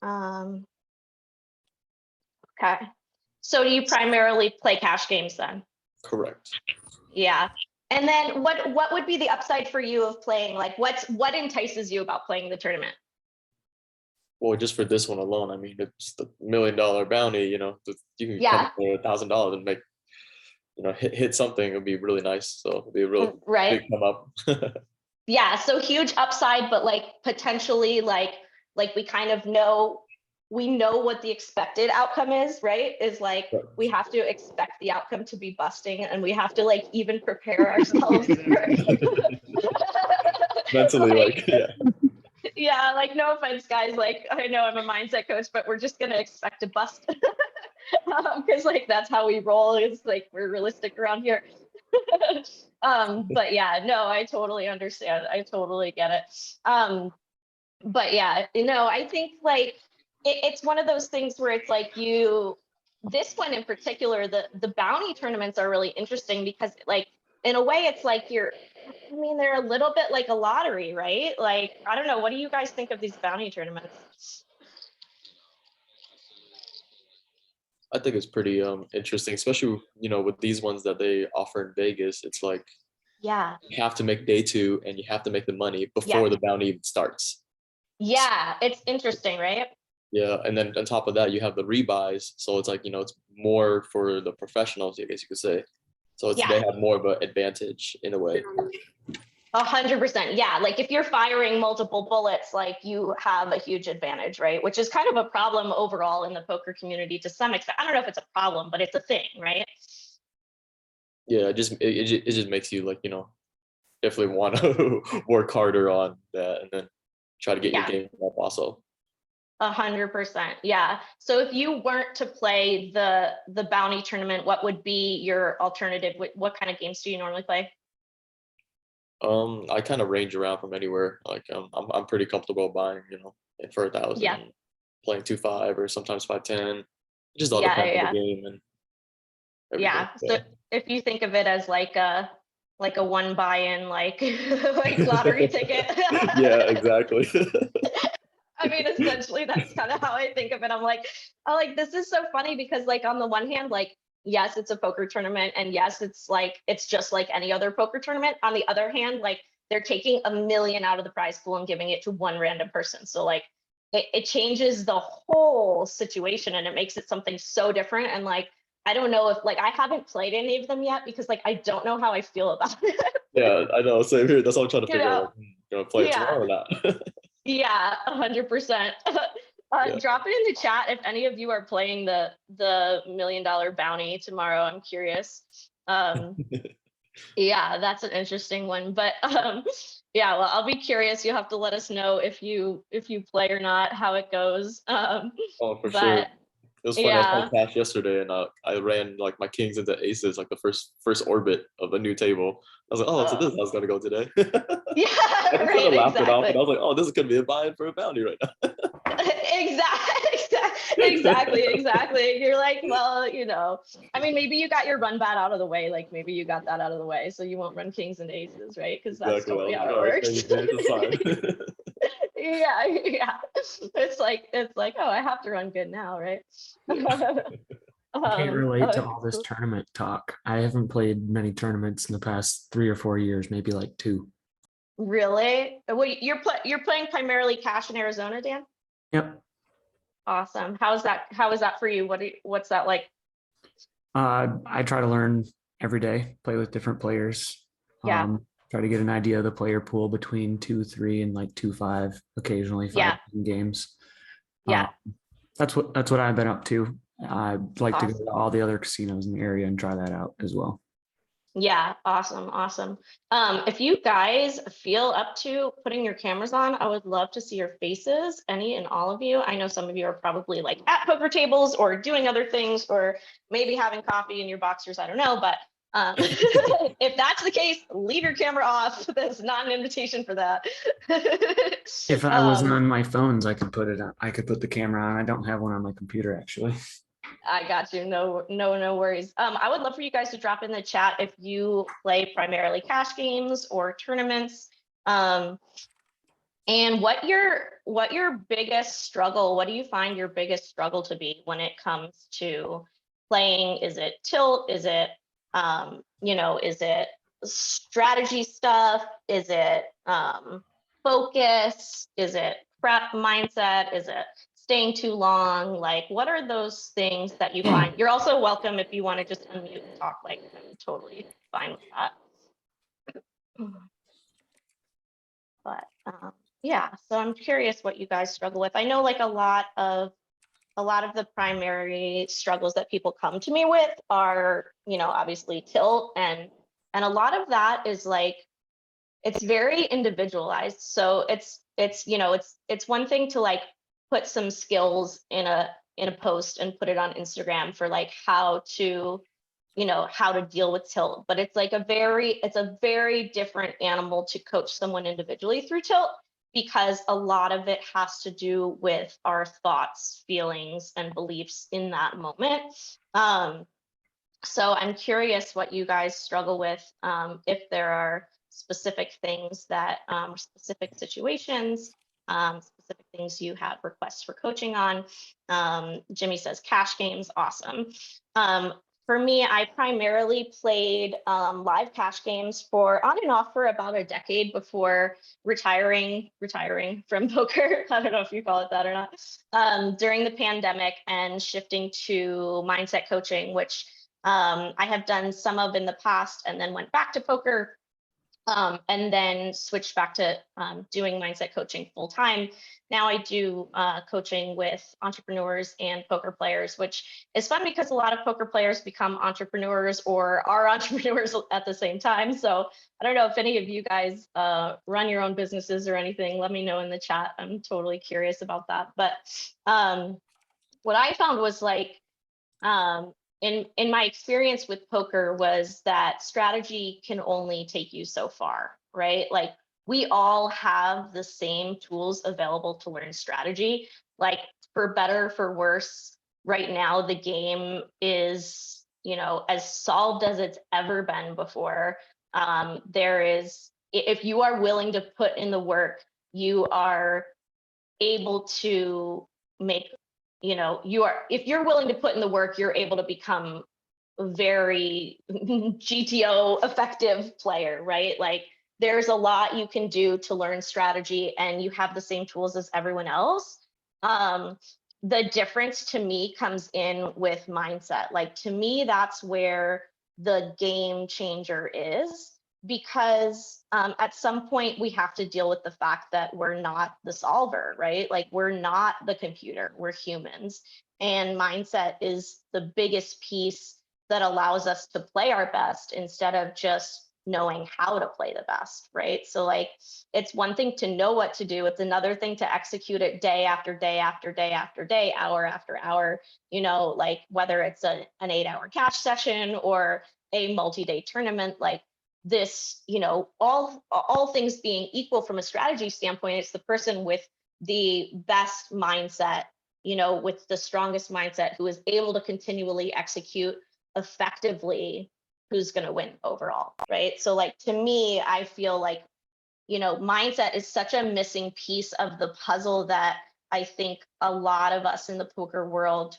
Um, okay. So do you primarily play cash games then? Correct. Yeah. And then what would be the upside for you of playing? Like what entices you about playing the tournament? Well, just for this one alone, I mean, it's the $1 million bounty, you know, you can Yeah. come for $1,000 and make, you know, hit something. It would be really nice. So it'd be a real Right. big come up. Yeah. So huge upside, but like potentially like we kind of know what the expected outcome is, right? Is like we have to expect the outcome to be busting and we have to like even prepare ourselves for Mentally, like yeah. Yeah, like no offense, guys. Like I know I'm a mindset coach, but we're just gonna expect to bust because like that's how we roll. It's like we're realistic around here. But yeah, no, I totally understand. I totally get it. But yeah, you know, I think like it's one of those things where it's like this one in particular, the bounty tournaments are really interesting because like in a way it's like I mean, they're a little bit like a lottery, right? Like, I don't know. What do you guys think of these bounty tournaments? I think it's pretty interesting, especially, you know, with these ones that they offer in Vegas. It's like Yeah. you have to make day 2 and you have to make the money before the bounty even starts. Yeah, it's interesting, right? Yeah, and then on top of that, you have the rebuys. So it's like, you know, it's more for the professionals, I guess you could say. So it's they have more of an advantage in a way. 100%. Yeah. Like if you're firing multiple bullets, like you have a huge advantage, right? Which is kind of a problem overall in the poker community to some extent. I don't know if it's a problem, but it's a thing, right? Yeah, it just makes you like, you know, definitely want to work harder on that and then try to get your game up also. 100%. Yeah. So if you weren't to play the bounty tournament, what would be your alternative? What kind of games do you normally play? I kind of range around from anywhere. Like I'm pretty comfortable buying, you know, for 1,000, playing 2-5 or sometimes 5-10. It just all depends on the game and everything. Yeah. So if you think of it as like a one buy-in, like like lottery ticket. Yeah, exactly. I mean, essentially, that's kind of how I think of it. I'm like, oh, like this is so funny because, like, on the one hand, like, yes, it's a poker tournament, and yes, it's just like any other poker tournament. On the other hand, like, they're taking $1 million out of the prize pool and giving it to one random person. So, like, it changes the whole situation, and it makes it something so different. And like, I don't know if like I haven't played any of them yet because like I don't know how I feel about it. Yeah, I know. Same here. That's what I'm trying to figure out. Like, gonna play it tomorrow or not? Yeah, 100%. Drop it in the chat if any of you are playing the $1 million bounty tomorrow. I'm curious. Yeah, that's an interesting one. But yeah, well, I'll be curious. You'll have to let us know if you play or not, how it goes. Oh, for sure. It was funny. I was playing cash yesterday, and I ran like my kings into aces, like the first orbit of a new table. I was like, oh, so this is how it's gonna go today. Yeah, I just kind of laughed it off, and I was like, oh, this is gonna be a buy-in for a bounty right now. Exactly. You're like, well, you know, I mean, maybe you got your run bat out of the way. Like maybe you got that out of the way, so you won't run kings and aces, right? Because that's totally how it works. Yeah. It's like, oh, I have to run good now, right? I can't relate to all this tournament talk. I haven't played many tournaments in the past 3 or 4 years, maybe like 2. Really? Well, you're playing primarily cash in Arizona, Dan? Yep. Awesome. How is that for you? What's that like? I try to learn every day, play with different players. Yeah. Try to get an idea of the player pool between 2-3 and like 2-5, occasionally 5 games. Yeah. That's what I've been up to. I'd like to go to all the other casinos in the area and try that out as well. Yeah, awesome. If you guys feel up to putting your cameras on, I would love to see your faces, any and all of you. I know some of you are probably like at poker tables or doing other things, or maybe having coffee in your boxers. I don't know, but if that's the case, leave your camera off. That's not an invitation for that. If I wasn't on my phones, I could put it on. I could put the camera on. I don't have one on my computer, actually. I got you. No worries. I would love for you guys to drop in the chat if you play primarily cash games or tournaments. And what your biggest struggle, what do you find your biggest struggle to be when it comes to playing? Is it tilt? Is it, is it strategy stuff? Is it focus? Is it prep mindset? Is it staying too long? Like, what are those things that you find? You're also welcome if you want to just unmute and talk, like, I'm totally fine with that. But yeah, so I'm curious what you guys struggle with. I know like a lot of the primary struggles that people come to me with are, obviously tilt, and a lot of that is like, it's very individualized. So it's one thing to like put some skills in a post and put it on Instagram for like how to deal with tilt, but it's like it's a very different animal to coach someone individually through tilt, because a lot of it has to do with our thoughts, feelings, and beliefs in that moment. So I'm curious what you guys struggle with, if there are specific things that, specific situations, specific things you have requests for coaching on. Jimmy says cash games, awesome. For me, I primarily played live cash games on and off for about a decade before retiring from poker. I don't know if you call it that or not. During the pandemic, and shifting to mindset coaching, which I have done some of in the past, and then went back to poker. And then switched back to doing mindset coaching full time. Now I do coaching with entrepreneurs and poker players, which is fun because a lot of poker players become entrepreneurs or are entrepreneurs at the same time. So I don't know if any of you guys run your own businesses or anything. Let me know in the chat. I'm totally curious about that. But what I found was like, in my experience with poker was that strategy can only take you so far, right? Like, we all have the same tools available to learn strategy. Like, for better, for worse, right now, the game is, as solved as it's ever been before. If you are willing to put in the work, you are able to make, if you're willing to put in the work, you're able to become a very GTO effective player, right? Like, there's a lot you can do to learn strategy, and you have the same tools as everyone else. The difference to me comes in with mindset. Like, to me, that's where the game changer is, because at some point we have to deal with the fact that we're not the solver, right? Like, we're not the computer, we're humans. And mindset is the biggest piece that allows us to play our best instead of just knowing how to play the best, right? So like, it's one thing to know what to do. It's another thing to execute it day after day after day after day, hour after hour, like whether it's an 8-hour cash session or a multi-day tournament. Like, this, all things being equal from a strategy standpoint, it's the person with the best mindset, with the strongest mindset, who is able to continually execute effectively, who's going to win overall, right? So like, to me, I feel like, mindset is such a missing piece of the puzzle that I think a lot of us in the poker world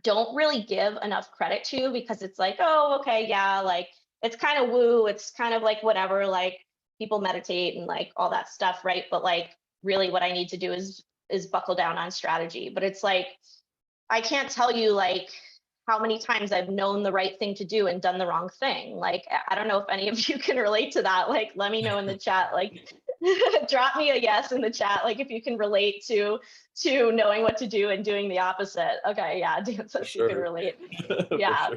don't really give enough credit to, because it's like, oh, okay, yeah, like, it's kind of woo, it's kind of like whatever, like, people meditate and like all that stuff, right? But like, really what I need to do is buckle down on strategy. But it's like, I can't tell you like how many times I've known the right thing to do and done the wrong thing. Like, I don't know if any of you can relate to that. Like, let me know in the chat, like drop me a yes in the chat, like if you can relate to knowing what to do and doing the opposite. Okay, yeah, Dan says you can relate. Yeah.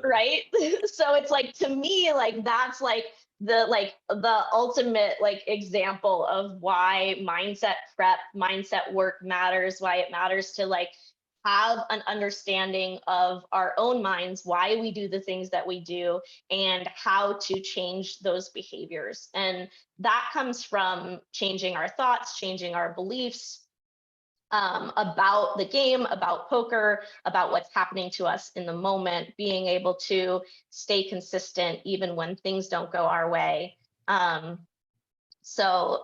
Right. So it's like, to me, like, that's like the ultimate like example of why mindset prep, mindset work matters, why it matters to like have an understanding of our own minds, why we do the things that we do, and how to change those behaviors. And that comes from changing our thoughts, changing our beliefs, about the game, about poker, about what's happening to us in the moment, being able to stay consistent even when things don't go our way. So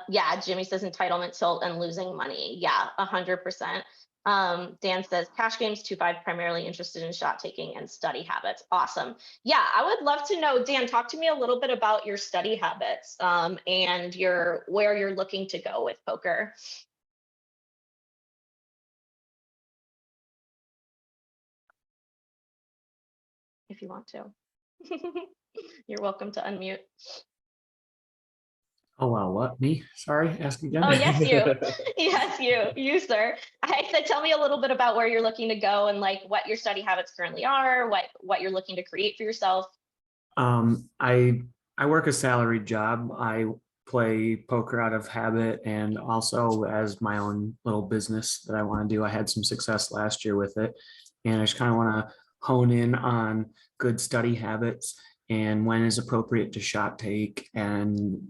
yeah, Jimmy says entitlement tilt and losing money. Yeah, 100%. Dan says cash games 2-5 primarily interested in shot taking and study habits. Awesome. Yeah, I would love to know, Dan, talk to me a little bit about your study habits and where you're looking to go with poker. If you want to. You're welcome to unmute. Oh, wow. What? Me? Sorry, ask again. Oh, yes, you. Yes, you, sir. I said, tell me a little bit about where you're looking to go and like what your study habits currently are, what you're looking to create for yourself. I work a salaried job. I play poker out of habit and also as my own little business that I want to do. I had some success last year with it, and I just kind of want to hone in on good study habits and when is appropriate to shot take, and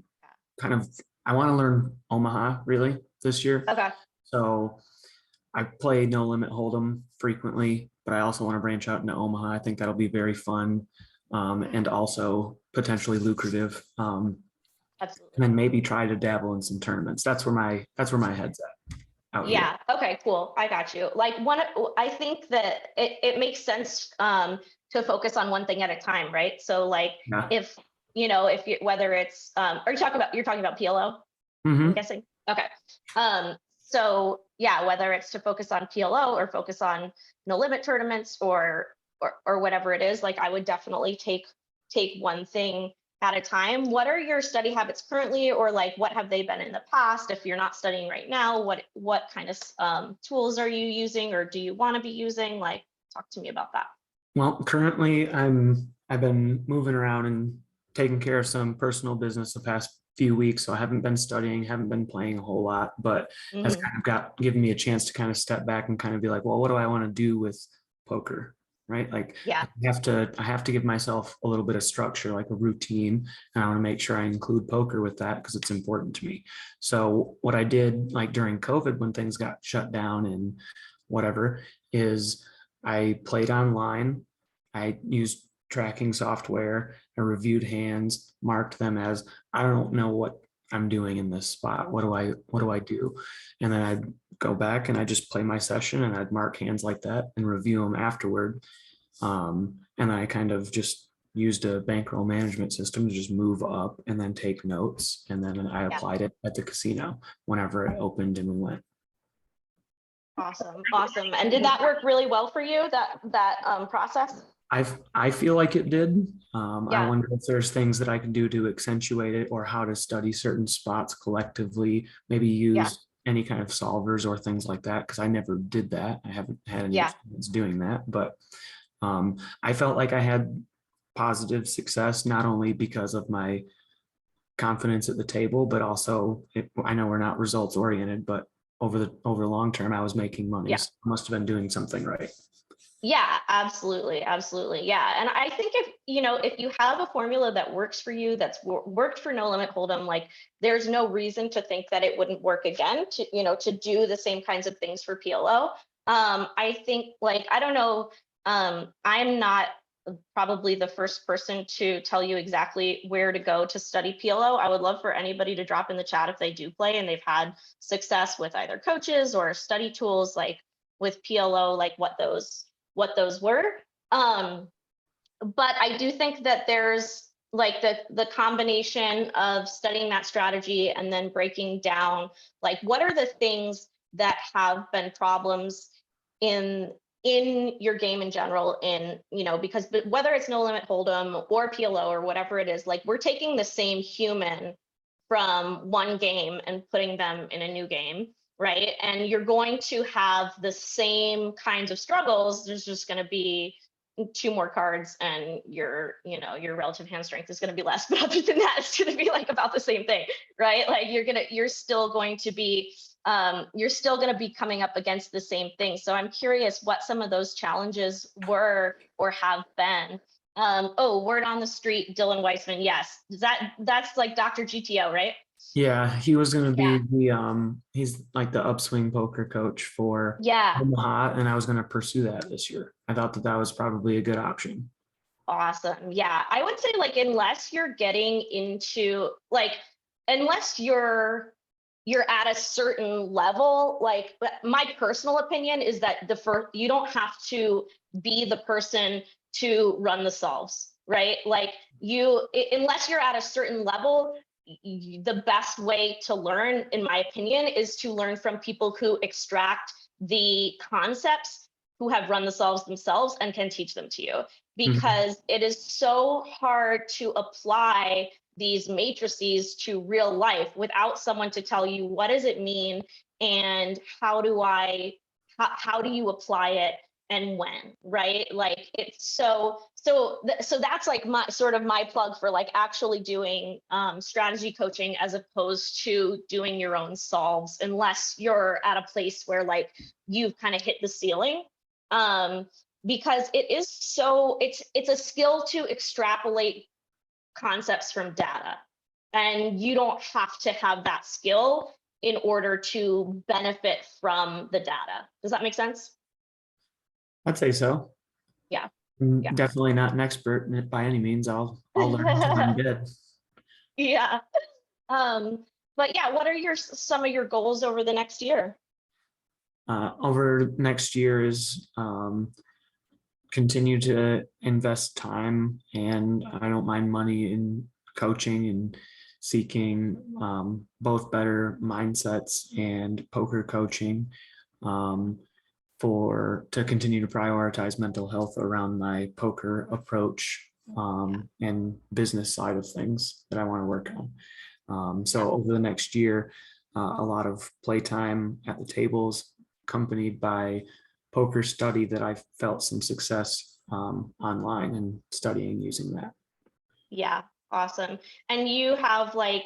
kind of I want to learn Omaha really this year. Okay. So I play No Limit Hold'em frequently, but I also want to branch out into Omaha. I think that'll be very fun, and also potentially lucrative. Absolutely. And then maybe try to dabble in some tournaments. That's where my head's at. Yeah. Okay, cool. I got you. Like I think that it makes sense to focus on one thing at a time, right? So like if you whether it's you're talking about PLO, I'm guessing. Okay. So yeah, whether it's to focus on PLO or focus on no limit tournaments or whatever it is, like I would definitely take one thing at a time. What are your study habits currently, or like what have they been in the past? If you're not studying right now, what kind of tools are you using, or do you want to be using? Like, talk to me about that. Well, currently I've been moving around and taking care of some personal business the past few weeks, so I haven't been studying, haven't been playing a whole lot, but has kind of given me a chance to kind of step back and kind of be like, well, what do I want to do with poker? Right? Like, yeah, I have to give myself a little bit of structure, like a routine, and I want to make sure I include poker with that because it's important to me. So what I did, like during COVID when things got shut down and whatever, is I played online. I used tracking software. I reviewed hands, marked them as I don't know what I'm doing in this spot. What do I do? And then I'd go back and I just play my session and I'd mark hands like that and review them afterward. And I kind of just used a bankroll management system to just move up and then take notes. And then I applied it at the casino whenever it opened and we went. Awesome. And did that work really well for you, that process? I feel like it did. I wonder if there's things that I can do to accentuate it, or how to study certain spots collectively, maybe use any kind of solvers or things like that, because I never did that. I haven't had any experience doing that, but I felt like I had positive success, not only because of my confidence at the table, but also I know we're not results oriented, but over long term, I was making money. So I must have been doing something right. Yeah, absolutely. Yeah. And I think if you have a formula that works for you, that's worked for No Limit Hold'em, like there's no reason to think that it wouldn't work again to do the same kinds of things for PLO. I think, like, I don't know, I'm not probably the first person to tell you exactly where to go to study PLO. I would love for anybody to drop in the chat if they do play and they've had success with either coaches or study tools, like with PLO, like what those were. But I do think that there's like the combination of studying that strategy and then breaking down, like, what are the things that have been problems in your game in general, because whether it's No Limit Hold'em or PLO or whatever it is, like we're taking the same human from one game and putting them in a new game. Right. And you're going to have the same kinds of struggles. There's just going to be 2 more cards and your relative hand strength is going to be less. But other than that, it's going to be like about the same thing. Right. Like you're still going to be coming up against the same thing. So I'm curious what some of those challenges were or have been. Word on the street, Dylan Weissman. Yes. That's like Dr. GTO, right? Yeah, he was going to be he's like the upswing poker coach for Omaha, and I was going to pursue that this year. I thought that was probably a good option. Awesome. Yeah, I would say, like, unless you're getting into, like, unless you're at a certain level, like my personal opinion is that you don't have to be the person to run the solves, right? Like unless you're at a certain level, the best way to learn, in my opinion, is to learn from people who extract the concepts, who have run the solves themselves and can teach them to you, because it is so hard to apply these matrices to real life without someone to tell you, what does it mean and how do you apply it and when, right? Like it's so that's like my plug for like actually doing strategy coaching as opposed to doing your own solves, unless you're at a place where like you've kind of hit the ceiling. Because it's a skill to extrapolate concepts from data, and you don't have to have that skill in order to benefit from the data. Does that make sense? I'd say so. Yeah. Definitely not an expert in it by any means. I'll learn until I'm good. Yeah. But yeah, what are some of your goals over the next year? Over next year is continue to invest time, and I don't mind money in coaching and seeking both better mindsets and poker coaching to continue to prioritize mental health around my poker approach and business side of things that I want to work on. So over the next year, a lot of playtime at the tables, accompanied by poker study that I've felt some success online and studying using that. Yeah, awesome. And you have like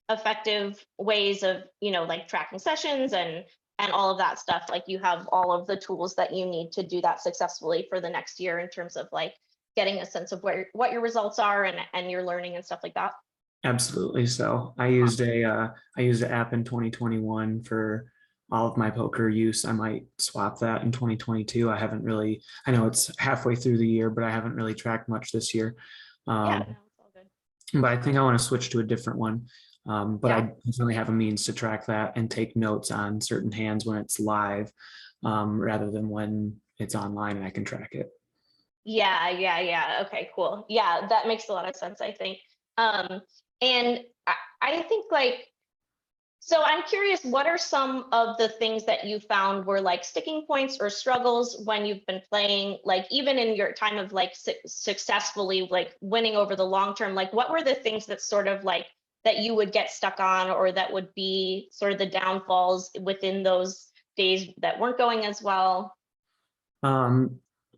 effective ways of, like tracking sessions and all of that stuff. Like you have all of the tools that you need to do that successfully for the next year in terms of like getting a sense of what your results are and your learning and stuff like that. Absolutely. So I used an app in 2021 for all of my poker use. I might swap that in 2022. I know it's halfway through the year, but I haven't really tracked much this year. Yeah, no, it's all good. But I think I want to switch to a different one. But I definitely have a means to track that and take notes on certain hands when it's live, rather than when it's online and I can track it. Yeah. Okay, cool. Yeah, that makes a lot of sense, I think. And I think like, so I'm curious, what are some of the things that you found were like sticking points or struggles when you've been playing, like even in your time of like successfully like winning over the long term, like what were the things that sort of like that you would get stuck on, or that would be sort of the downfalls within those days that weren't going as well?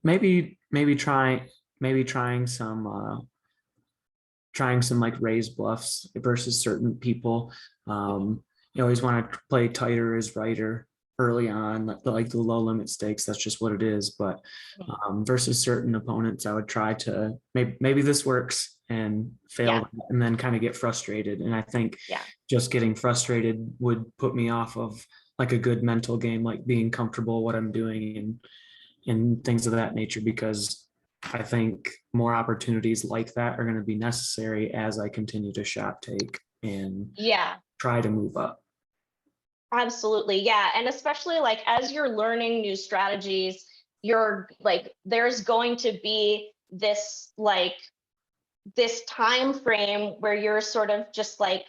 Maybe trying some like raised bluffs versus certain people. You always want to play tighter is righter early on, like the low limit stakes. That's just what it is. But versus certain opponents, I would try to maybe this works and fail, and then kind of get frustrated. And I think just getting frustrated would put me off of like a good mental game, like being comfortable what I'm doing and things of that nature, because I think more opportunities like that are going to be necessary as I continue to shop take and try to move up. Absolutely. Yeah. And especially like as you're learning new strategies, you're like, there's going to be this time frame where you're sort of just like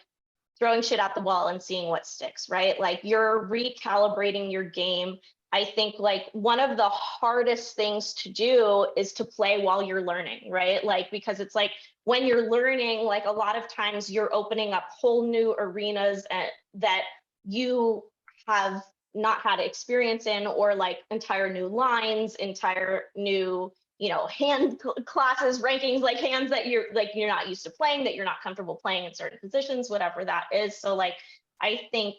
throwing shit at the wall and seeing what sticks, right? Like you're recalibrating your game. I think like one of the hardest things to do is to play while you're learning, right? Like, because it's like when you're learning, like a lot of times you're opening up whole new arenas that you have not had experience in, or like entire new lines, entire new, hand classes, rankings, like hands that you're not used to playing, that you're not comfortable playing in certain positions, whatever that is. So like, I think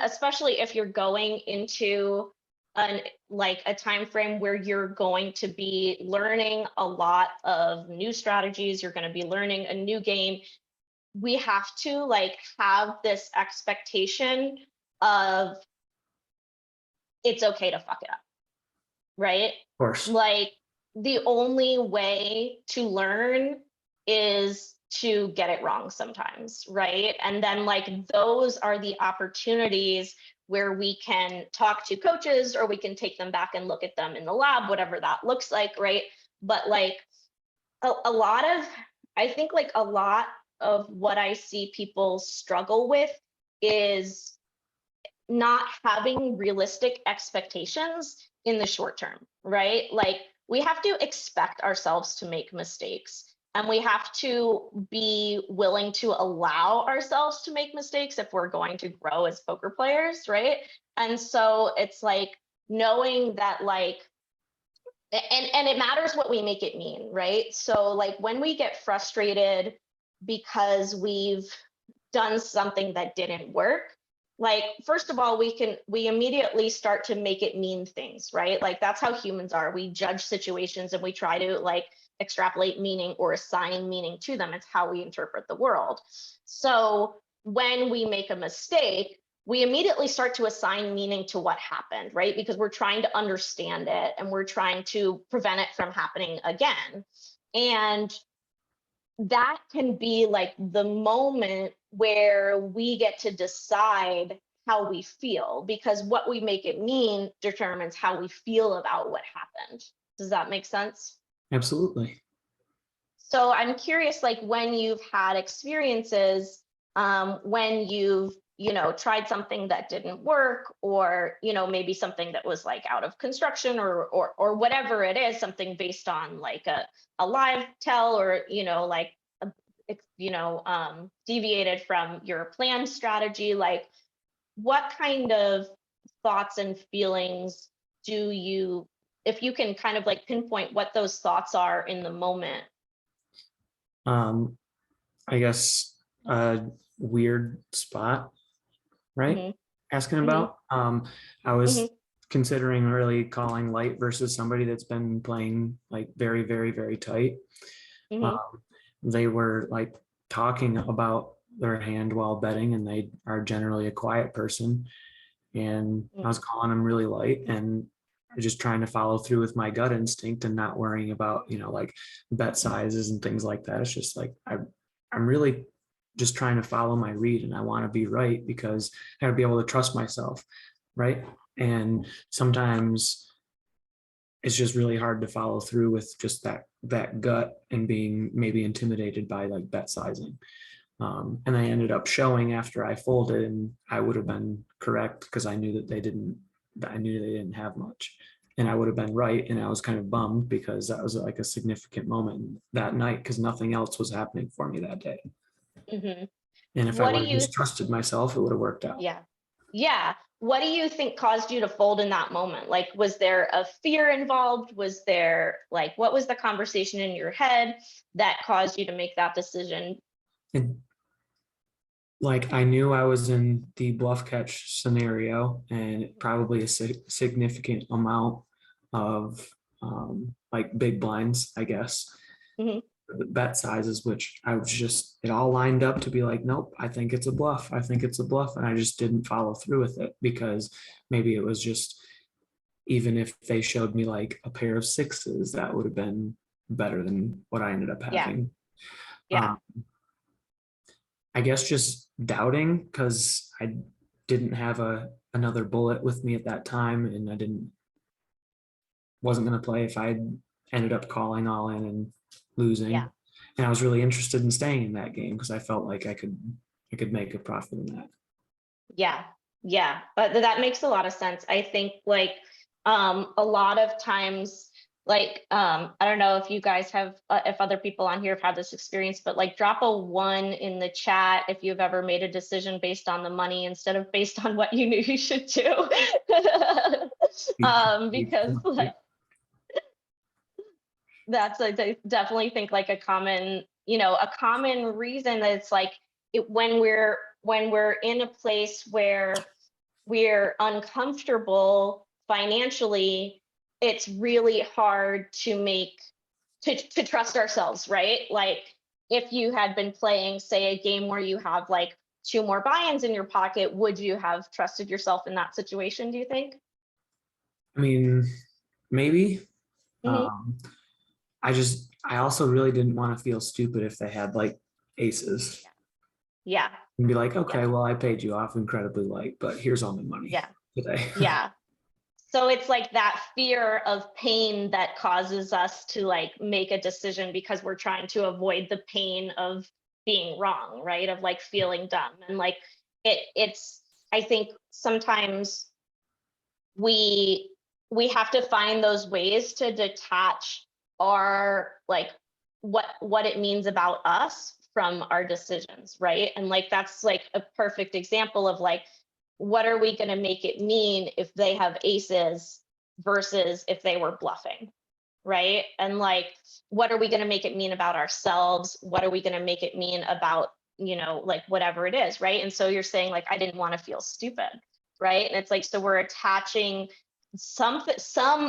especially if you're going into a time frame where you're going to be learning a lot of new strategies, you're going to be learning a new game, we have to like have this expectation of it's okay to fuck it up, right? Of course. Like the only way to learn is to get it wrong sometimes, right? And then like those are the opportunities where we can talk to coaches, or we can take them back and look at them in the lab, whatever that looks like, right? But like a lot of, I think like a lot of what I see people struggle with is not having realistic expectations in the short term, right? Like we have to expect ourselves to make mistakes, and we have to be willing to allow ourselves to make mistakes if we're going to grow as poker players, right? And so it's like knowing that like, and it matters what we make it mean, right? So like when we get frustrated because we've done something that didn't work, like first of all, we immediately start to make it mean things, right? Like that's how humans are. We judge situations and we try to like extrapolate meaning or assign meaning to them. It's how we interpret the world. So when we make a mistake, we immediately start to assign meaning to what happened, right? Because we're trying to understand it and we're trying to prevent it from happening again. And that can be like the moment where we get to decide how we feel, because what we make it mean determines how we feel about what happened. Does that make sense? Absolutely. So I'm curious, like when you've had experiences, when you've, tried something that didn't work, or, maybe something that was like out of construction or whatever it is, something based on like a live tell, or, like, deviated from your planned strategy, like what kind of thoughts and feelings do you, if you can kind of like pinpoint what those thoughts are in the moment? I guess a weird spot, right? Mm-hmm. Asking about. I was Mm-hmm. considering really calling light versus somebody that's been playing like very, very, very tight. Mm-hmm. They were like talking about their hand while betting, and they are generally a quiet person. And I was calling them really light, and just trying to follow through with my gut instinct and not worrying about, like bet sizes and things like that. It's just like I'm really just trying to follow my read, and I want to be right because I gotta be able to trust myself, right? And sometimes it's just really hard to follow through with just that gut and being maybe intimidated by like bet sizing. And I ended up showing after I folded, and I would have been correct because I knew that they didn't have much, and I would have been right. And I was kind of bummed because that was like a significant moment that night because nothing else was happening for me that day. Mm-hmm. And if I What do would have you, just trusted myself, it would have worked out. yeah. What do you think caused you to fold in that moment? Like, was there a fear involved? Was there like, what was the conversation in your head that caused you to make that decision? And like I knew I was in the bluff catch scenario, and probably a significant amount of like big blinds, I guess. Mm-hmm. The bet sizes, which I was just, it all lined up to be like, nope, I think it's a bluff. I think it's a bluff. And I just didn't follow through with it because maybe it was just, even if they showed me like a pair of sixes, that would have been better than what I ended up having. Yeah. I guess just doubting because I didn't have another bullet with me at that time, and I wasn't going to play if I ended up calling all in and losing. Yeah. And I was really interested in staying in that game because I felt like I could make a profit in that. Yeah, but that makes a lot of sense. I think like a lot of times, like I don't know if you guys have, if other people on here have had this experience, but like drop a 1 in the chat if you've ever made a decision based on the money instead of based on what you knew you should do. Because like that's like, I definitely think like a common reason that it's like when we're in a place where we're uncomfortable financially, it's really hard to trust ourselves, right? Like if you had been playing, say, a game where you have like 2 more buy-ins in your pocket, would you have trusted yourself in that situation, do you think? I mean, maybe. Mm-hmm. I also really didn't want to feel stupid if they had like aces. Yeah. And be like, okay, well, I paid you off incredibly late, but here's all my money today. Yeah. So it's like that fear of pain that causes us to like make a decision because we're trying to avoid the pain of being wrong, right? Of like feeling dumb. And like it's I think sometimes we have to find those ways to detach our like what it means about us from our decisions, right? And like that's like a perfect example of like, what are we going to make it mean if they have aces versus if they were bluffing, right? And like, what are we going to make it mean about ourselves? What are we going to make it mean about, you know, like whatever it is, right? And so you're saying like, I didn't want to feel stupid, right? And it's like, so we're attaching some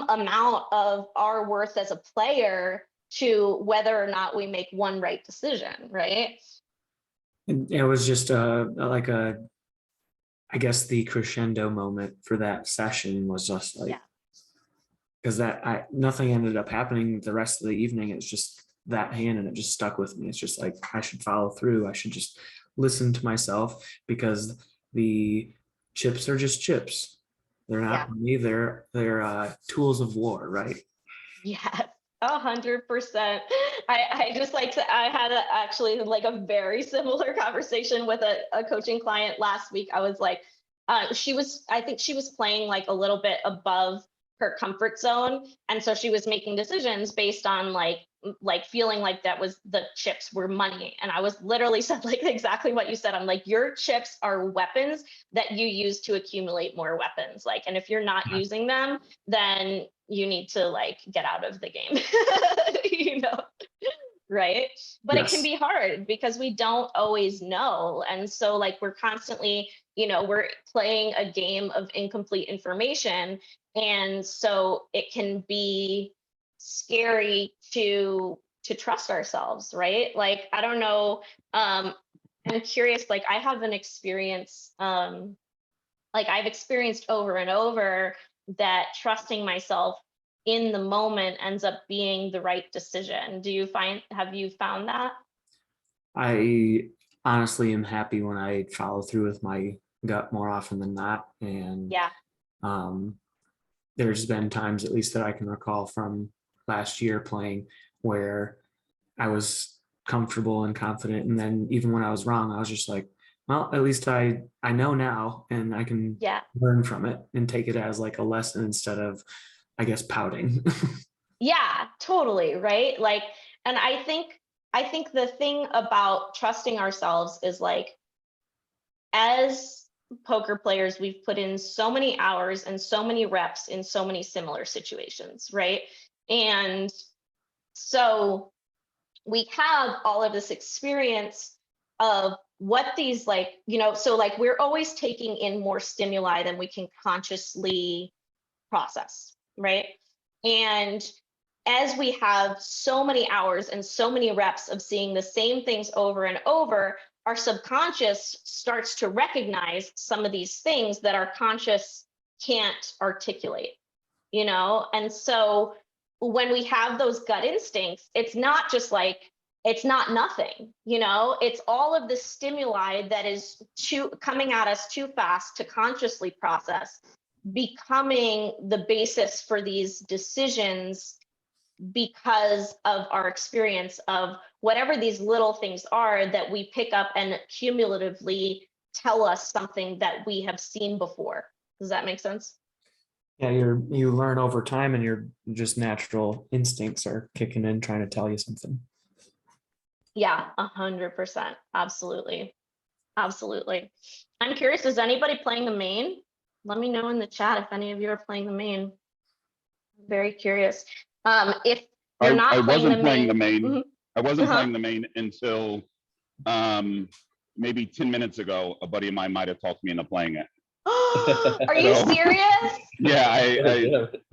amount of our worth as a player to whether or not we make one right decision, right? And it was just I guess the crescendo moment for that session was just like, because nothing ended up happening the rest of the evening. It's just that hand, and it just stuck with me. It's just like, I should follow through. I should just listen to myself, because the chips are just chips. They're not me. They're tools of war, right? Yes. 100%. I just like to, I had actually like a very similar conversation with a coaching client last week. I was like, I think she was playing like a little bit above her comfort zone. And so she was making decisions based on like feeling like that was the chips were money. And I was literally said like exactly what you said. I'm like, your chips are weapons that you use to accumulate more weapons. Like, and if you're not using them, then you need to like get out of the game, you know, right? But it can be hard because we don't always know. And so like, we're constantly, you know, we're playing a game of incomplete information. And so it can be scary to trust ourselves, right? Like, I don't know. I'm curious, like I have an experience, like I've experienced over and over that trusting myself in the moment ends up being the right decision. Have you found that? I honestly am happy when I follow through with my gut more often than not. And there's been times, at least that I can recall from last year playing, where I was comfortable and confident. And then even when I was wrong, I was just like, well, at least I know now, and I can learn from it and take it as like a lesson instead of, I guess, pouting. Yeah, totally. Right. Like, and I think the thing about trusting ourselves is like, as poker players, we've put in so many hours and so many reps in so many similar situations, right? And so we have all of this experience of what these like, you know, so like we're always taking in more stimuli than we can consciously process, right? And as we have so many hours and so many reps of seeing the same things over and over, our subconscious starts to recognize some of these things that our conscious can't articulate, you know? And so when we have those gut instincts, it's not just like, it's not nothing, you know, it's all of the stimuli that is coming at us too fast to consciously process, becoming the basis for these decisions because of our experience of whatever these little things are that we pick up and cumulatively tell us something that we have seen before. Does that make sense? Yeah, you learn over time, and your just natural instincts are kicking in, trying to tell you something. Yeah, 100%. Absolutely. Absolutely. I'm curious, is anybody playing the main? Let me know in the chat if any of you are playing the main. I'm very curious. If you're not I wasn't playing the main. Mm-hmm. I wasn't playing the main until maybe 10 minutes ago. A buddy of mine might have talked me into playing it. Are you serious? Yeah,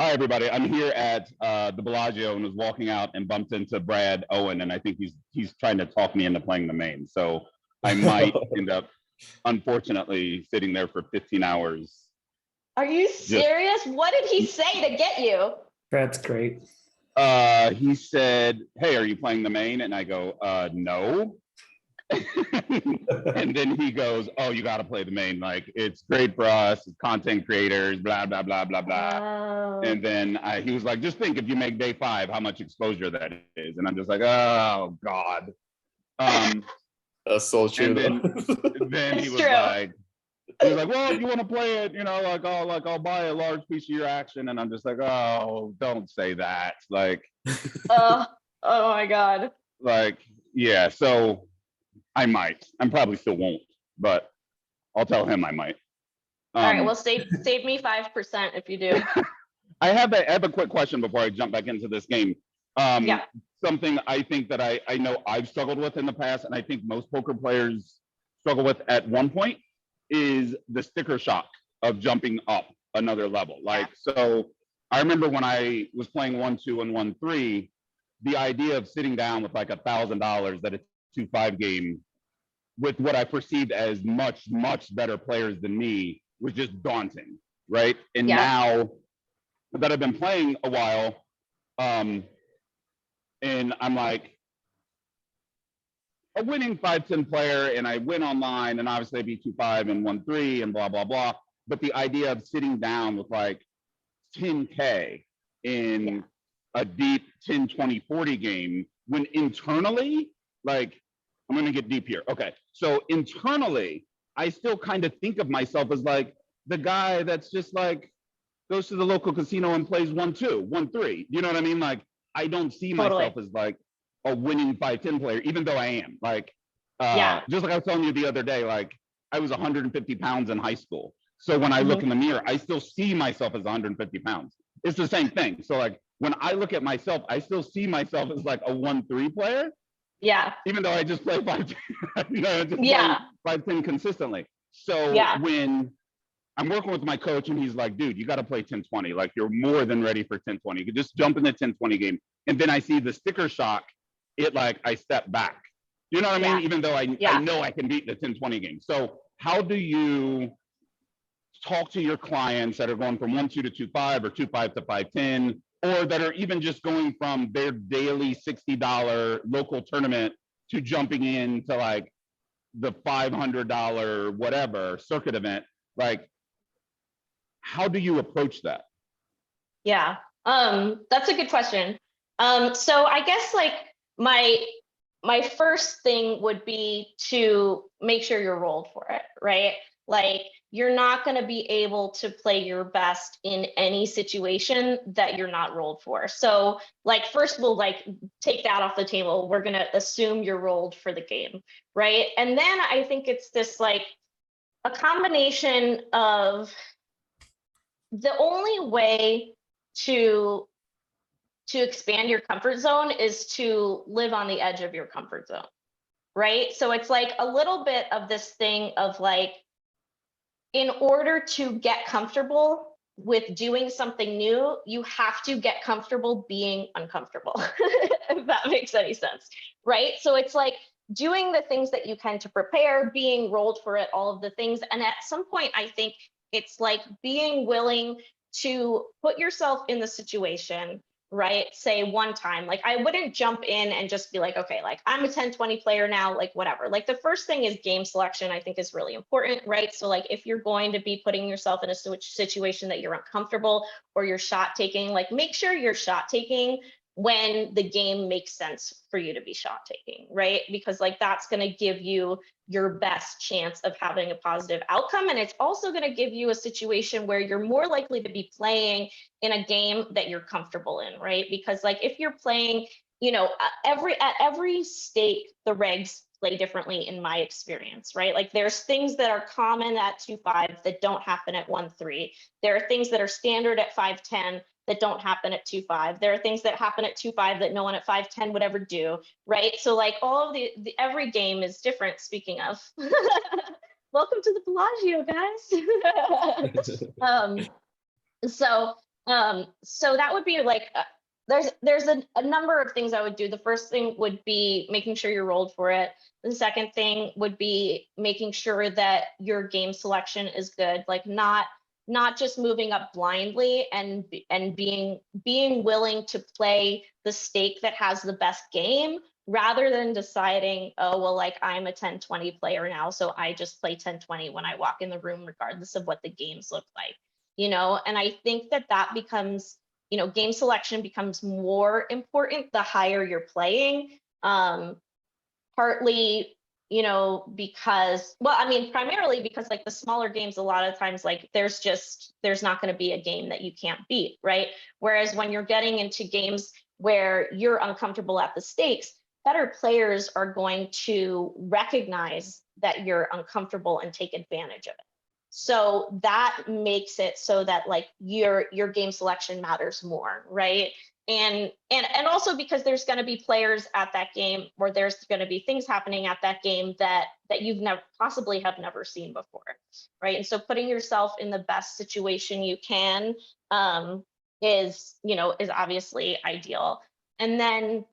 hi everybody. I'm here at the Bellagio and was walking out and bumped into Brad Owen, and I think he's trying to talk me into playing the main. So I might end up, unfortunately, sitting there for 15 hours. Are you serious? What did he say to get you? That's great. He said, "Hey, are you playing the main?" And I go, "No." And then he goes, oh, you got to play the main. Like, it's great for us, it's content creators, blah, blah, blah, blah, blah. Oh. And then he was like, just think if you make day 5, how much exposure that is. And I'm just like, oh, God. That's so true. Then he was like, well, if you want to play it, you know, I'll buy a large piece of your action. And I'm just like, oh, don't say that. Like, oh my God. Like, yeah, so I might. I probably still won't, but I'll tell him I might. All right, well, save me 5% if you do. I have a quick question before I jump back into this game. Yeah. Something I think that I know I've struggled with in the past, and I think most poker players struggle with at one point, is the sticker shock of jumping up another level. Like, so I remember when I was playing 1-2 and 1-3, the idea of sitting down with like $1,000 at a 2-5 game with what I perceived as much better players than me was just daunting, right? And now that I've been playing a while, and I'm like a winning 5-10 player, and I win online, and obviously I beat 2-5 and 1-3 and blah, blah, blah. But the idea of sitting down with like 10K in a deep 10, 20, 40 game, when internally, like, I'm gonna get deep here. Okay, so internally, I still kind of think of myself as like the guy that's just like, goes to the local casino and plays 1-2, 1-3. You know what I mean? Like, I don't see myself as like a winning 5-10 player, even though I am. Like, just like I was telling you the other day, like, I was 150 pounds in high school. So when I look in the mirror, I still see myself as 150 pounds. It's the same thing. So like, when I look at myself, I still see myself as like a 1-3 player. Yeah. Even though I just play 5-10, you know, just play 5-10 consistently. So when I'm working with my coach and he's like, dude, you got to play 10-20. Like, you're more than ready for 10-20. You could just jump in the 10-20 game. And then I see the sticker shock. It like, I step back. You know what I mean? Even though I know I can beat the 10-20 game. So how do you talk to your clients that are going from 1-2 to 2-5 or 2-5 to 5-10, or that are even just going from their daily $60 local tournament to jumping into like the $500 whatever circuit event? Like, how do you approach that? Yeah, that's a good question. So I guess like my first thing would be to make sure you're rolled for it, right? Like, you're not going to be able to play your best in any situation that you're not rolled for. So like, first we'll like take that off the table. We're going to assume you're rolled for the game, right? And then I think it's this like a combination of, the only way to expand your comfort zone is to live on the edge of your comfort zone, right? So it's like a little bit of this thing of like, in order to get comfortable with doing something new, you have to get comfortable being uncomfortable, if that makes any sense, right? So it's like doing the things that you can to prepare, being rolled for it, all of the things. And at some point, I think it's like being willing to put yourself in the situation, right? Say one time, like I wouldn't jump in and just be like, okay, like I'm a 10-20 player now, like whatever. Like the first thing is game selection, I think is really important, right? So like if you're going to be putting yourself in a situation that you're uncomfortable, or you're shot taking, like make sure you're shot taking when the game makes sense for you to be shot taking, right? Because like that's going to give you your best chance of having a positive outcome. And it's also going to give you a situation where you're more likely to be playing in a game that you're comfortable in, right? Because like if you're playing, you know, at every stake, the regs play differently in my experience, right? Like there's things that are common at 2-5 that don't happen at 1-3. There are things that are standard at 5-10 that don't happen at 2-5. There are things that happen at 2-5 that no one at 5-10 would ever do, right? So like all of the every game is different, speaking of. Welcome to the Bellagio, guys. So that would be like, there's a number of things I would do. The first thing would be making sure you're rolled for it. The second thing would be making sure that your game selection is good, like not just moving up blindly, and being willing to play the stake that has the best game rather than deciding, oh, well, like I'm a 10-20 player now, so I just play 10-20 when I walk in the room, regardless of what the games look like, you know? And I think that that becomes, you know, game selection becomes more important the higher you're playing. Partly, you know, because, well, I mean, primarily because like the smaller games, a lot of times, like there's not going to be a game that you can't beat, right? Whereas when you're getting into games where you're uncomfortable at the stakes, better players are going to recognize that you're uncomfortable and take advantage of it. So that makes it so that like your game selection matters more, right? And also because there's going to be players at that game, or there's going to be things happening at that game that you've never possibly have never seen before, right? And so putting yourself in the best situation you can is obviously ideal. And then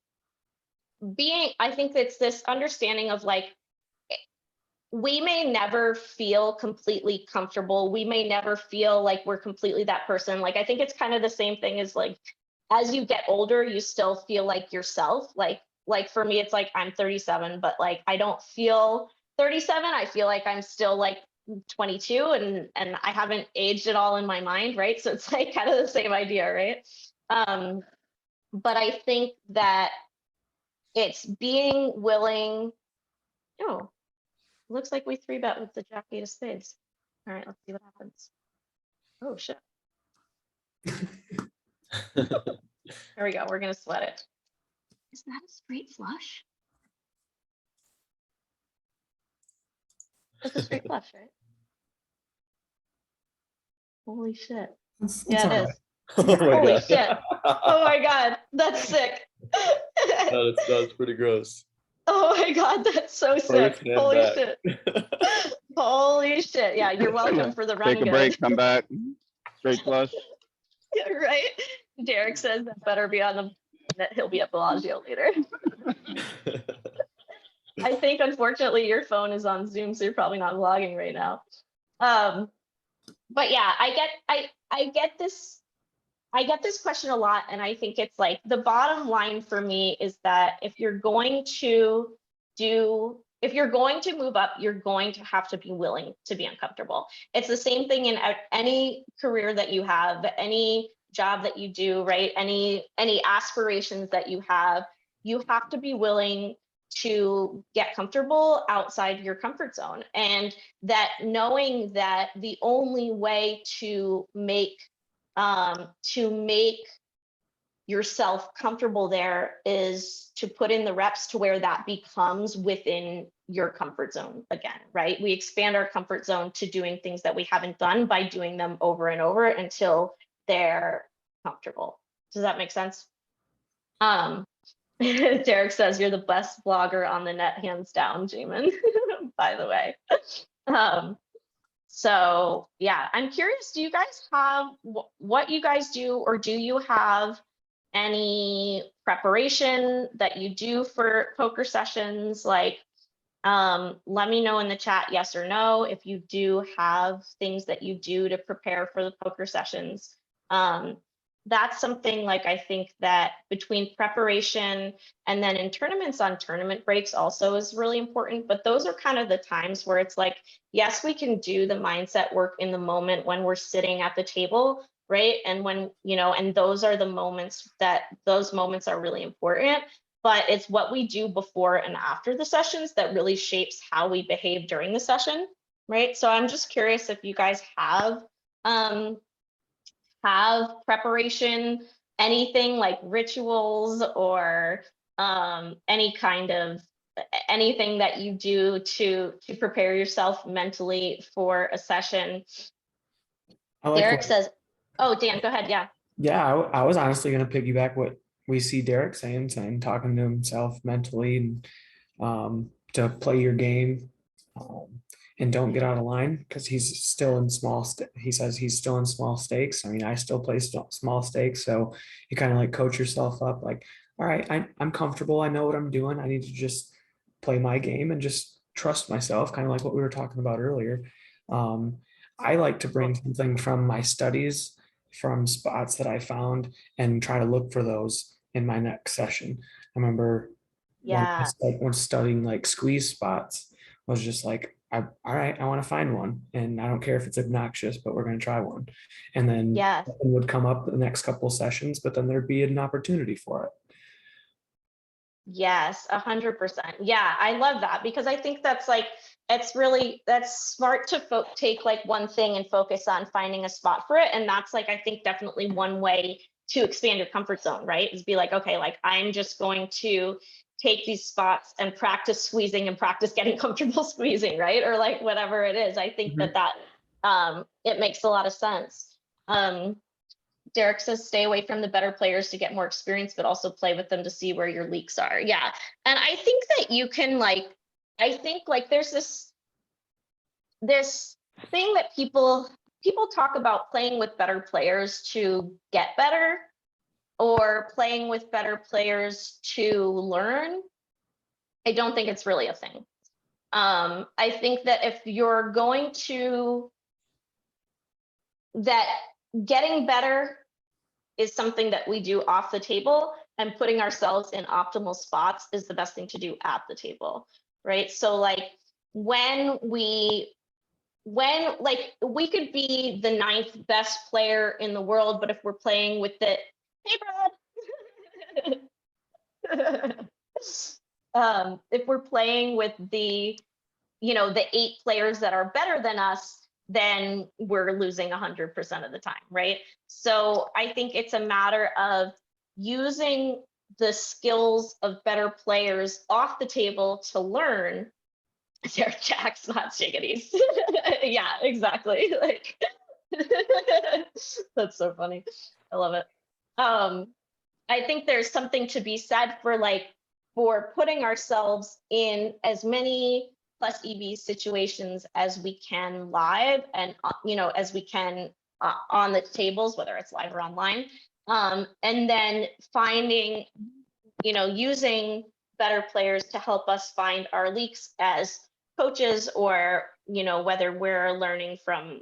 I think it's this understanding of like, we may never feel completely comfortable. We may never feel like we're completely that person. Like, I think it's kind of the same thing as like, as you get older, you still feel like yourself. Like for me, it's like, I'm 37, but like, I don't feel 37. I feel like I'm still like 22 and I haven't aged at all in my mind. Right. So it's like kind of the same idea. Right. But I think that it's being willing. Oh, looks like we 3-bet with the Jack-8 of spades. All right, let's see what happens. Oh, shit. There we go. We're going to sweat it. Is that a straight flush? That's a straight flush, right? Holy shit. Yeah, it is. Oh my Holy God. shit. Oh my God. That's sick. That's pretty gross. Oh my God, that's so sick. First hand Holy back. shit. Holy shit. Yeah, you're welcome for the run. Take a break, come back, straight flush. Yeah, right? Derek says that better be on the that he'll be at Bellagio later. I think unfortunately your phone is on Zoom, so you're probably not vlogging right now. But yeah, I get this question a lot, and I think it's like the bottom line for me is that if you're going to move up, you're going to have to be willing to be uncomfortable. It's the same thing in any career that you have, any job that you do, right? Any aspirations that you have to be willing to get comfortable outside your comfort zone. And that knowing that the only way to make yourself comfortable there is to put in the reps to where that becomes within your comfort zone again, right? We expand our comfort zone to doing things that we haven't done by doing them over and over until they're comfortable. Does that make sense? Derek says you're the best blogger on the net, hands down, Jamin, by the way. So yeah, I'm curious, do you guys have what you guys do, or do you have any preparation that you do for poker sessions? Like, let me know in the chat, yes or no, if you do have things that you do to prepare for the poker sessions. That's something like I think that between preparation and then in tournaments on tournament breaks also is really important. But those are kind of the times where it's like, yes, we can do the mindset work in the moment when we're sitting at the table, right? And when, and those are the moments those moments are really important. But it's what we do before and after the sessions that really shapes how we behave during the session, right? So I'm just curious if you guys have preparation, anything like rituals or anything that you do to prepare yourself mentally for a session. Derek says, oh, Dan, go ahead. Yeah. Yeah, I was honestly going to piggyback what we see Derek saying, talking to himself mentally and to play your game. And don't get out of line, because he's still in he says he's still in small stakes. I mean, I still play small stakes. So you kind of like coach yourself up like, all right, I'm comfortable. I know what I'm doing. I need to just play my game and just trust myself, kind of like what we were talking about earlier. I like to bring something from my studies, from spots that I found, and try to look for those in my next session. I remember Yeah. Like when studying like squeeze spots, I was just like, all right, I want to find one, and I don't care if it's obnoxious, but we're going to try one. And then Yes. nothing would come up the next couple of sessions, but then there'd be an opportunity for it. Yes, 100%. Yeah, I love that because I think that's like, that's smart to take like one thing and focus on finding a spot for it. And that's like, I think definitely one way to expand your comfort zone, right? Is be like, okay, like I'm just going to take these spots and practice squeezing and practice getting comfortable squeezing, right? Or like whatever it is. I think that it makes a lot of sense. Derek says, stay away from the better players to get more experience, but also play with them to see where your leaks are. Yeah. And I think that you can I think like there's this thing that people talk about playing with better players to get better or playing with better players to learn. I don't think it's really a thing. I think that if you're going to, that getting better is something that we do off the table, and putting ourselves in optimal spots is the best thing to do at the table, right? So like when we could be the 9th best player in the world, but if we're playing with the, hey Brad, if we're playing with the, the 8 players that are better than us, then we're losing 100% of the time, right? So I think it's a matter of using the skills of better players off the table to learn. They're jacks, not jiggities. Yeah, exactly. Like, that's so funny. I love it. I think there's something to be said for putting ourselves in as many plus EV situations as we can live, and as we can on the tables, whether it's live or online, and then finding, using better players to help us find our leaks as coaches, or whether we're learning from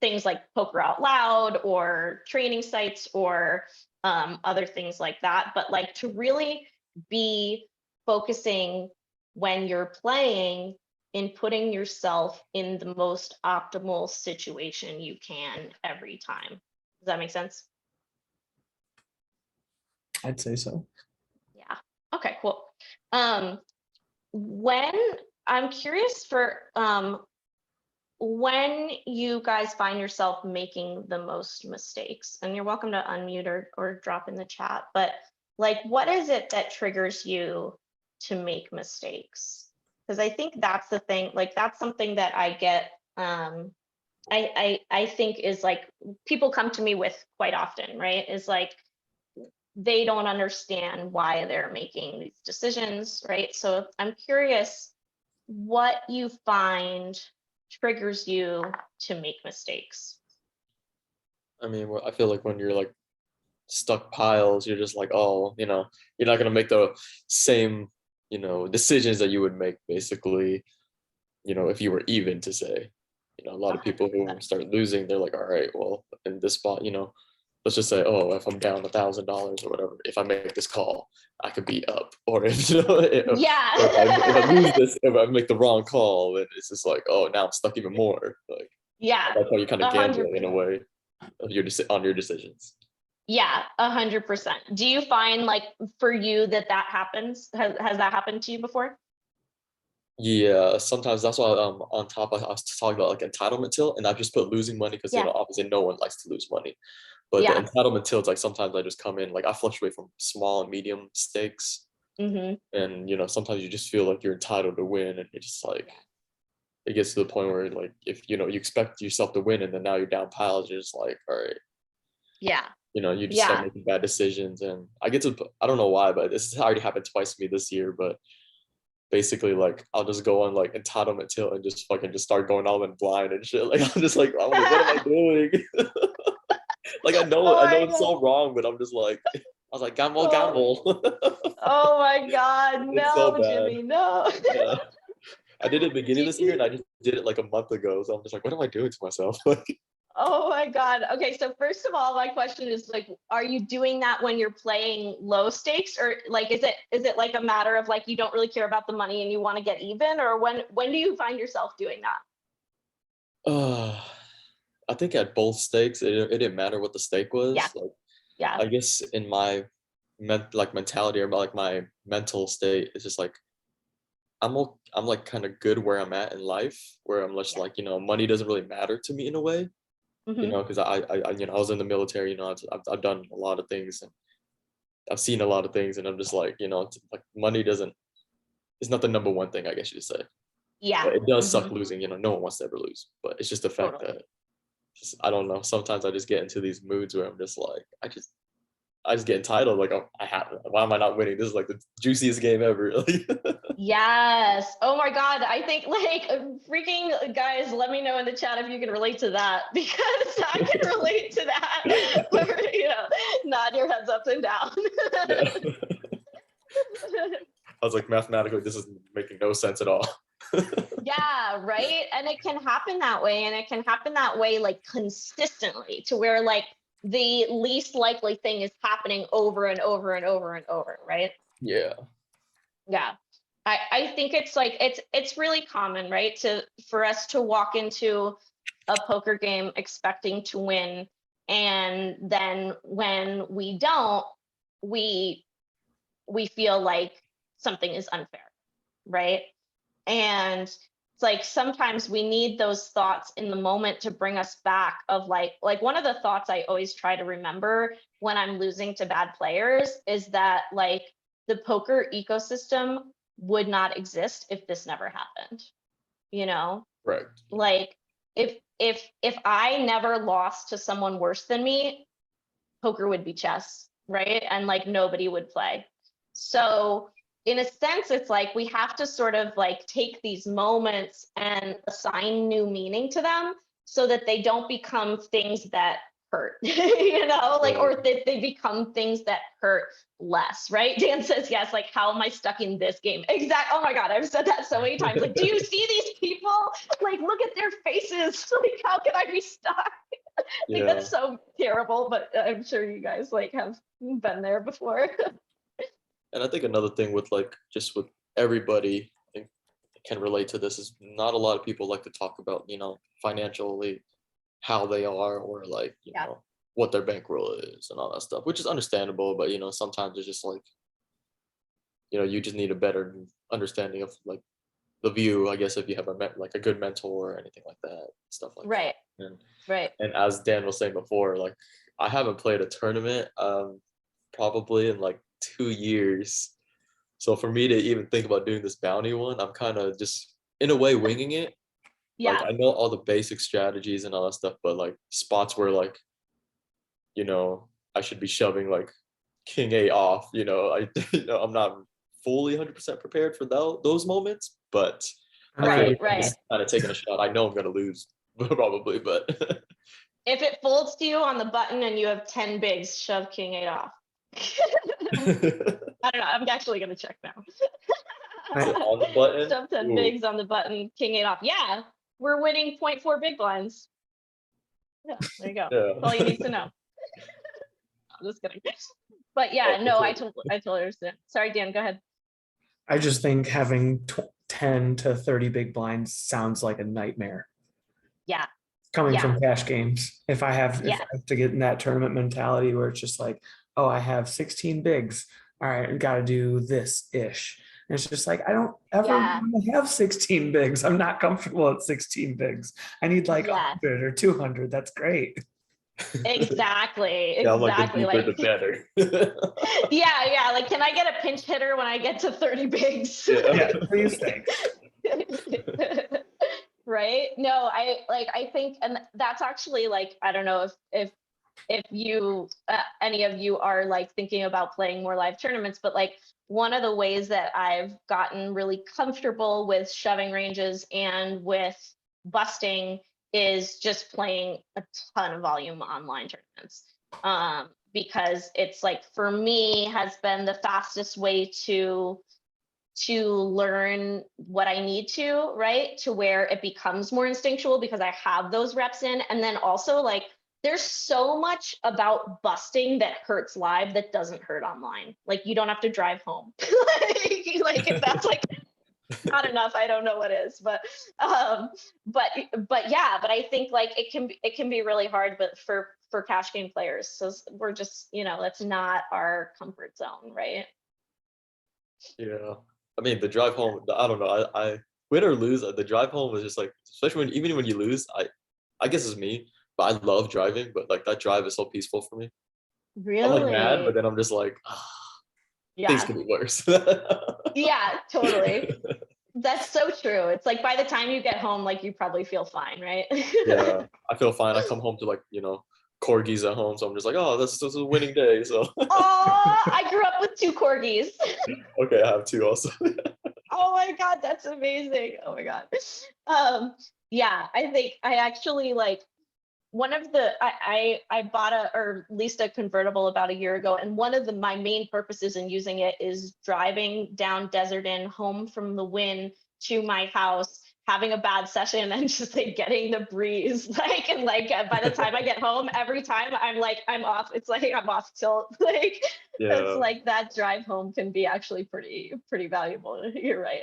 things like Poker Out Loud or training sites or other things like that. But like to really be focusing when you're playing in putting yourself in the most optimal situation you can every time. Does that make sense? I'd say so. Yeah. Okay, cool. When I'm curious for when you guys find yourself making the most mistakes, and you're welcome to unmute or drop in the chat, but like, what is it that triggers you to make mistakes? Because I think that's the thing, like that's something that I get, I think is like, people come to me with quite often, right? Is like, they don't understand why they're making these decisions, right? So I'm curious what you find triggers you to make mistakes. I mean, I feel like when you're like stuck piles, you're just like, oh, you're not gonna make the same, decisions that you would make basically, if you were even, to say. A lot of people who start losing, they're like, all right, well, in this spot, let's just say, oh, if I'm down $1,000 or whatever, if I make this call, I could be up. Or if, if I lose this, if I make the wrong call, then it's just like, oh, now I'm stuck even more. Like, yeah, that's how you kind of 100%. gamble in a way of on your decisions. Yeah, 100%. Do you find like for you that happens? Has that happened to you before? Yeah, sometimes that's why on top I was talking about like entitlement tilt, and I just put losing money because obviously no one likes to lose money. But the entitlement tilts, like sometimes I just come in, like I fluctuate from small and medium stakes. And sometimes you just feel like you're entitled to win, and you're just like, it gets to the point where like if you expect yourself to win, and then now you're down piles, you're just like, all right. Yeah. You just start making bad decisions, and I don't know why, but this has already happened twice to me this year, but basically like I'll just go on like entitlement tilt and just start going all in blind and shit. Like I'm just like, I'm like, what am I doing? Like I know it's so wrong, but I'm just like, I was like, gamble. Oh my God, no, so Jimmy, no. Yeah. I did it at the beginning of this year, and I just did it like a month ago. So I'm just like, what am I doing to myself? Oh my God. Okay, so first of all, my question is like, are you doing that when you're playing low stakes, or like is it like a matter of like you don't really care about the money and you want to get even, or when do you find yourself doing that? I think at both stakes, it didn't matter what the stake Yeah. was. Like, Yeah. I guess in my mentality, or like my mental state, it's just like I'm like kind of good where I'm at in life, where I'm just Yeah. like, money doesn't really matter to me in a way, Mhm. because I was in the military, I've done a lot of things, and I've seen a lot of things, and I'm just like, like money doesn't, it's not the number one thing, I guess you could say. Yeah. But it does suck Mhm. losing, no one wants to ever lose, but it's just the fact Totally. that I don't know, sometimes I just get into these moods where I'm just like, I just get entitled, like, oh, why am I not winning? This is like the juiciest game ever. Yes. Oh my God. I think like freaking guys, let me know in the chat if you can relate to that, because I can relate to that. Where, nod your heads up and down. Yeah. I was like, mathematically, this is making no sense at all. Yeah, right. And it can happen that way. And it can happen that way like consistently, to where like the least likely thing is happening over and over and over and over, right? Yeah. Yeah. I think it's like it's really common, right? For us to walk into a poker game expecting to win. And then when we don't, we feel like something is unfair, right? And it's like sometimes we need those thoughts in the moment to bring us back, of like one of the thoughts I always try to remember when I'm losing to bad players is that like the poker ecosystem would not exist if this never happened. Right. Like if I never lost to someone worse than me, poker would be chess, right? And like nobody would play. So in a sense, it's like we have to sort of like take these moments and assign new meaning to them, so that they don't become things that hurt, like, or that they become things that hurt less, right? Dan says yes, like, how am I stuck in this game? Exactly. Oh my God, I've said that so many times. Like, do you see these people? Like, look at their faces. Like, how can I be stuck? Like, Yeah. that's so terrible, but I'm sure you guys like have been there before. And I think another thing with like just with everybody, I think can relate to this, is not a lot of people like to talk about, financially how they are, or like, Yeah. what their bankroll is and all that stuff, which is understandable, but sometimes it's just like, you just need a better understanding of like the view, I guess, if you have like a good mentor or anything like that, stuff like Right. that. And Right. and as Dan was saying before, like I haven't played a tournament probably in like 2 years. So for me to even think about doing this bounty one, I'm kind of just in a way winging it. Like Yeah. I know all the basic strategies and all that stuff, but like spots where like, I should be shoving like king A off, I'm not fully 100% prepared for those moments, but I feel Right. like I'm Right. just kind of taking a shot. I know I'm gonna lose probably, but If it folds to you on the button and you have 10 bigs, shove king 8 off. I don't know. I'm actually gonna check now. on the button. Shove 10 Ooh. bigs on the button, king 8 off. Yeah, we're winning 0.4 big blinds. Yeah, there you go. Yeah. That's all you need to know. I'm just kidding. But yeah, Oh, no, I totally. totally understand. Sorry, Dan, go ahead. I just think having 10 to 30 big blinds sounds like a nightmare. Yeah. Coming Yeah. from cash games, if I have Yeah. to get in that tournament mentality where it's just like, oh, I have 16 bigs. All right, I got to do this ish. And it's just like, I don't ever Yeah. want to have 16 bigs. I'm not comfortable at 16 bigs. I need like Yeah. 100 or 200. That's great. Exactly. Yeah, I'm like the Exactly. deeper Like, the better. yeah. Like, can I get a pinch hitter when I get to 30 bigs? Yeah, please, thanks. Right? No, I think, and that's actually like, I don't know if you any of you are like thinking about playing more live tournaments, but like one of the ways that I've gotten really comfortable with shoving ranges and with busting is just playing a ton of volume online tournaments, because it's like, for me, has been the fastest way to to learn what I need to, right? To where it becomes more instinctual because I have those reps in. And then also like, there's so much about busting that hurts live that doesn't hurt online. Like you don't have to drive home. like if that's like not enough, I don't know what is, but yeah, but I think like it can be really hard, but for cash game players. So we're just, you know, that's not our comfort zone, right? Yeah, I mean the drive home. I don't know. I win or lose. The drive home was just like, especially when even when you lose. I guess it's me, but I love driving. But like that drive is so peaceful for me. I'm like mad, but then I'm just like, things Yeah, can be worse. yeah, totally. That's so true. It's like by the time you get home, like you probably feel fine, right? Yeah, I feel fine. I come home to like, you know, corgis at home, so I'm just like, oh, this is a winning day. So Oh, I grew up with 2 corgis. okay, I have 2 also. Oh my God, that's amazing. Oh my God. Yeah, I think I actually like one of the I bought or leased a convertible about a year ago, and one of my main purposes in using it is driving down Desert Inn home from the Wynn to my house, having a bad session and just like getting the breeze, like, and like by the time I get home, every time I'm off. It's like I'm off tilt. Like it's Yeah. like that drive home can be actually pretty valuable. You're right.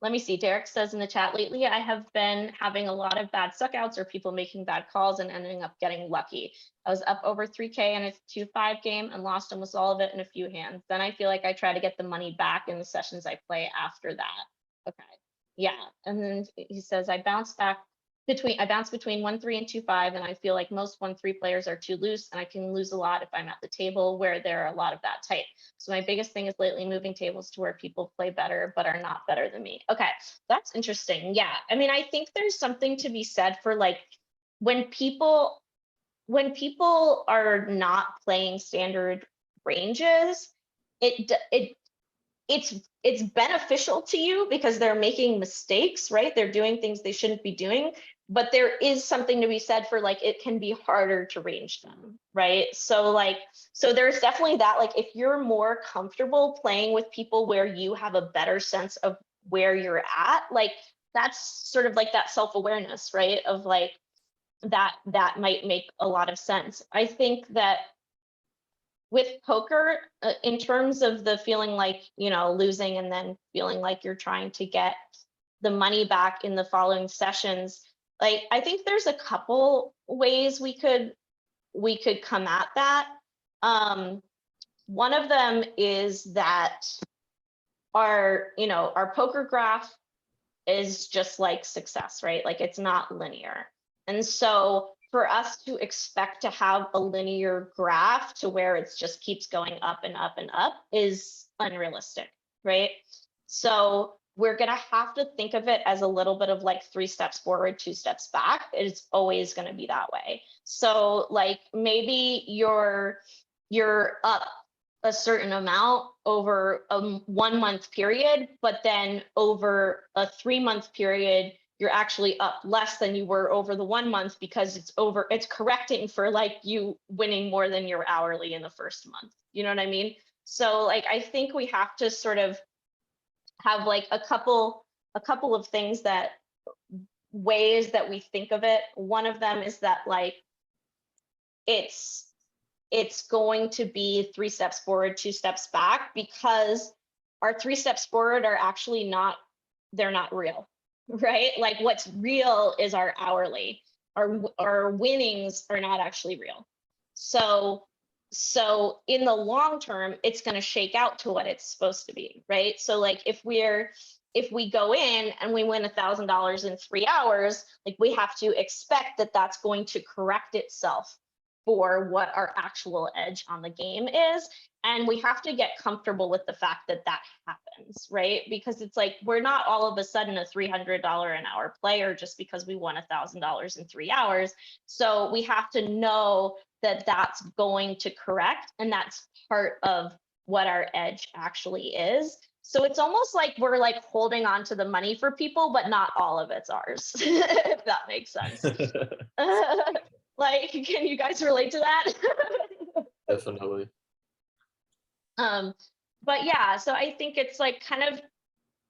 Let me see. Derek says in the chat, lately I have been having a lot of bad suckouts or people making bad calls and ending up getting lucky. I was up over 3K in a 2-5 game and lost almost all of it in a few hands. Then I feel like I try to get the money back in the sessions I play after that. Okay. Yeah. And then he says, I bounce between 1-3 and 2-5, and I feel like most 1-3 players are too loose, and I can lose a lot if I'm at the table where there are a lot of that type. So my biggest thing is lately moving tables to where people play better but are not better than me. Okay, that's interesting. Yeah, I mean, I think there's something to be said for like when people are not playing standard ranges, it's beneficial to you because they're making mistakes, right? They're doing things they shouldn't be doing, but there is something to be said for like it can be harder to range them, right? So there's definitely that, like if you're more comfortable playing with people where you have a better sense of where you're at, like that's sort of like that self-awareness, right? Of like that might make a lot of sense. I think that with poker, in terms of the feeling like, you know, losing and then feeling like you're trying to get the money back in the following sessions, like I think there's a couple ways we could come at that. One of them is that our poker graph is just like success, right? Like it's not linear. And so for us to expect to have a linear graph to where it just keeps going up and up and up is unrealistic, right? So we're going to have to think of it as a little bit of like 3 steps forward, 2 steps back. It's always going to be that way. So like maybe you're up a certain amount over a 1 month period, but then over a 3-month period, you're actually up less than you were over the 1 month because it's correcting for like you winning more than your hourly in the first month. You know what I mean? So like, I think we have to sort of have like a couple of things ways that we think of it. One of them is that like, it's going to be 3 steps forward, 2 steps back, because our 3 steps forward are actually they're not real, right? Like what's real is our hourly. Our winnings are not actually real. So in the long term, it's going to shake out to what it's supposed to be, right? So like if we go in and we win $1,000 in 3 hours, like we have to expect that that's going to correct itself for what our actual edge on the game is. And we have to get comfortable with the fact that that happens, right? Because it's like, we're not all of a sudden a $300 an hour player just because we won $1,000 in 3 hours. So we have to know that that's going to correct, and that's part of what our edge actually is. So it's almost like we're like holding on to the money for people, but not all of it's ours, if that makes sense. Like, can you guys relate to that? Definitely. but yeah, so I think it's like kind of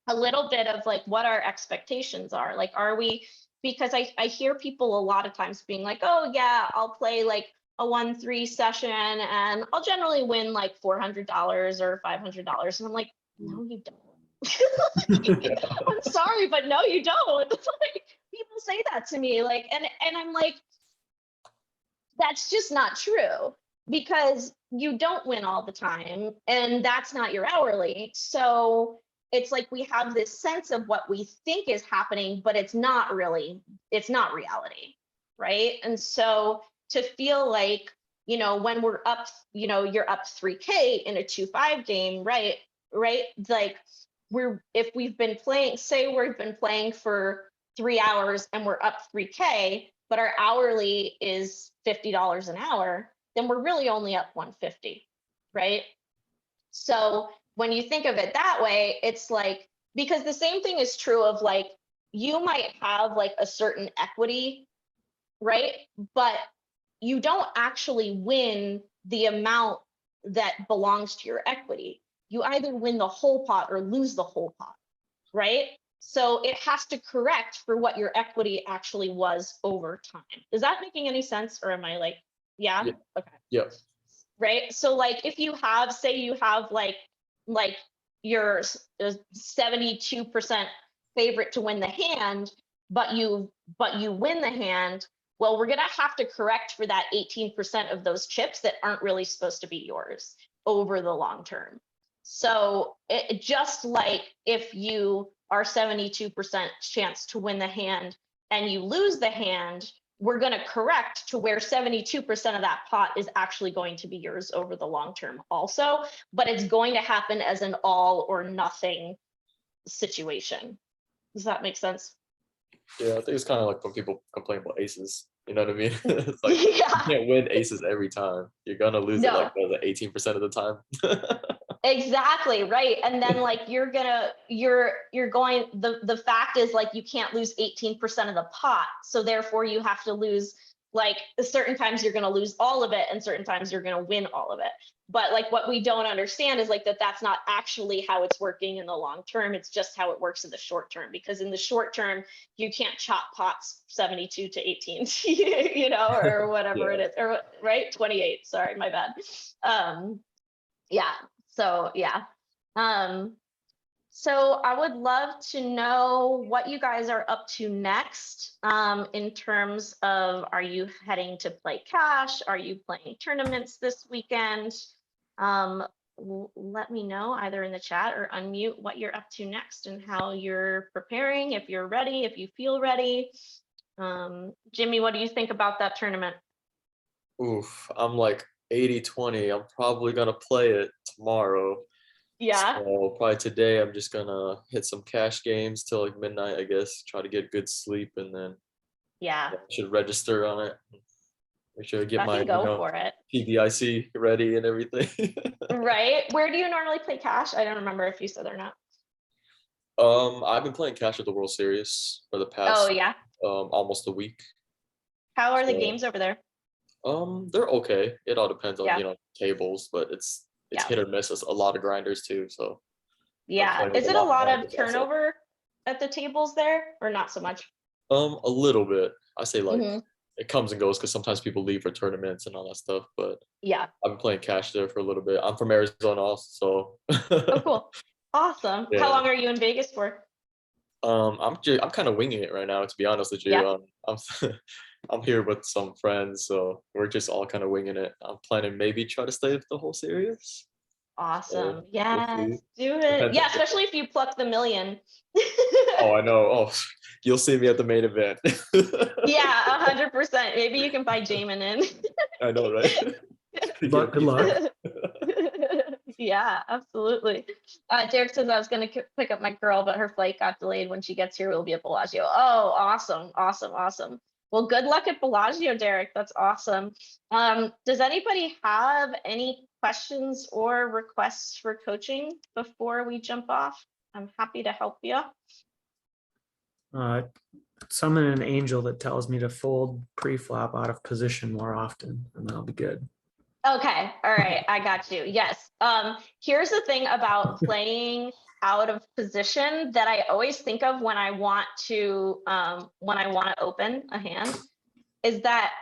a little bit of like what our expectations are. Like, are we, because I hear people a lot of times being like, oh yeah, I'll play like a 1-3 session and I'll generally win like $400 or $500. And I'm like, no, you don't. I'm sorry, but no, you don't. Like, people say that to me, like, and I'm like, that's just not true, because you don't win all the time and that's not your hourly. So it's like we have this sense of what we think is happening, but it's not really, it's not reality, right? And so to feel like, you know, when we're up, you know, you're up 3K in a 2-5 game, right? Like, if we've been playing, say we've been playing for 3 hours and we're up 3K, but our hourly is $50 an hour, then we're really only up 150, right? So when you think of it that way, it's like, because the same thing is true of like, you might have like a certain equity, right? But you don't actually win the amount that belongs to your equity. You either win the whole pot or lose the whole pot, right? So it has to correct for what your equity actually was over time. Is that making any sense? Or am I like, yeah? Yeah. Okay. Yep. Right. So like if you have, say you have like your 72% favorite to win the hand, but you win the hand, well, we're gonna have to correct for that 18% of those chips that aren't really supposed to be yours over the long term. So it just like if you are 72% chance to win the hand and you lose the hand, we're going to correct to where 72% of that pot is actually going to be yours over the long term also, but it's going to happen as an all or nothing situation. Does that make sense? Yeah, I think it's kind of like when people complain about aces. You know what I mean? It's like you Yeah. can't win aces every time. You're gonna lose it No. like 18% of the time. Exactly, right. And then like you're going, the fact is like you can't lose 18% of the pot. So therefore you have to lose, like certain times you're going to lose all of it and certain times you're going to win all of it. But like what we don't understand is like that's not actually how it's working in the long term. It's just how it works in the short term, because in the short term you can't chop pots 72 to 18, you know, or whatever Yeah. it is, or right, 28. Sorry, my bad. Yeah. So yeah. So I would love to know what you guys are up to next, in terms of, are you heading to play cash? Are you playing tournaments this weekend? Let me know either in the chat or unmute what you're up to next and how you're preparing, if you're ready, if you feel ready. Jimmy, what do you think about that tournament? Oof, I'm like 80-20. I'm probably gonna play it tomorrow. Yeah. So probably today I'm just gonna hit some cash games till like midnight, I guess. Try to get good sleep and then Yeah. I should register on it. Make sure to get my Fucking go for it. PBIC ready and everything. Right. Where do you normally play cash? I don't remember if you said or not. I've been playing cash at the World Series for the Oh past yeah. almost a week. How are the So, games over there? they're okay. It all depends on, Yeah. you know, tables, but it's Yeah. hit or miss. It's a lot of grinders too. So Yeah. playing with Is a it a lot lot of grinders also. turnover at the tables there, or not so much? A little bit. I say like Mhm. it comes and goes because sometimes people leave for tournaments and all that stuff. But Yeah. I've been playing cash there for a little bit. I'm from Arizona also, so Oh, cool. Awesome. How yeah. long are you in Vegas for? I'm kind of winging it right now, to be honest with you. Yeah. I'm I'm here with some friends, so we're just all kind of winging it. I'm planning maybe try to stay the whole series. Awesome. So we'll Yes. see. Do it. Depends. Yeah, especially if you pluck the million. Oh, I know. Oh, you'll see me at the main event. Yeah, 100%. Maybe you can buy Jamin in. I know, right? Good luck. Good luck. Yeah, absolutely. Derek says I was going to pick up my girl, but her flight got delayed. When she gets here, we'll be at Bellagio. Oh, awesome, awesome, awesome. Well, good luck at Bellagio, Derek. That's awesome. Does anybody have any questions or requests for coaching before we jump off? I'm happy to help you. Summon an angel that tells me to fold pre-flop out of position more often, and that'll be good. Okay, all right, I got you. Yes. Here's the thing about playing out of position that I always think of when I want to open a hand is that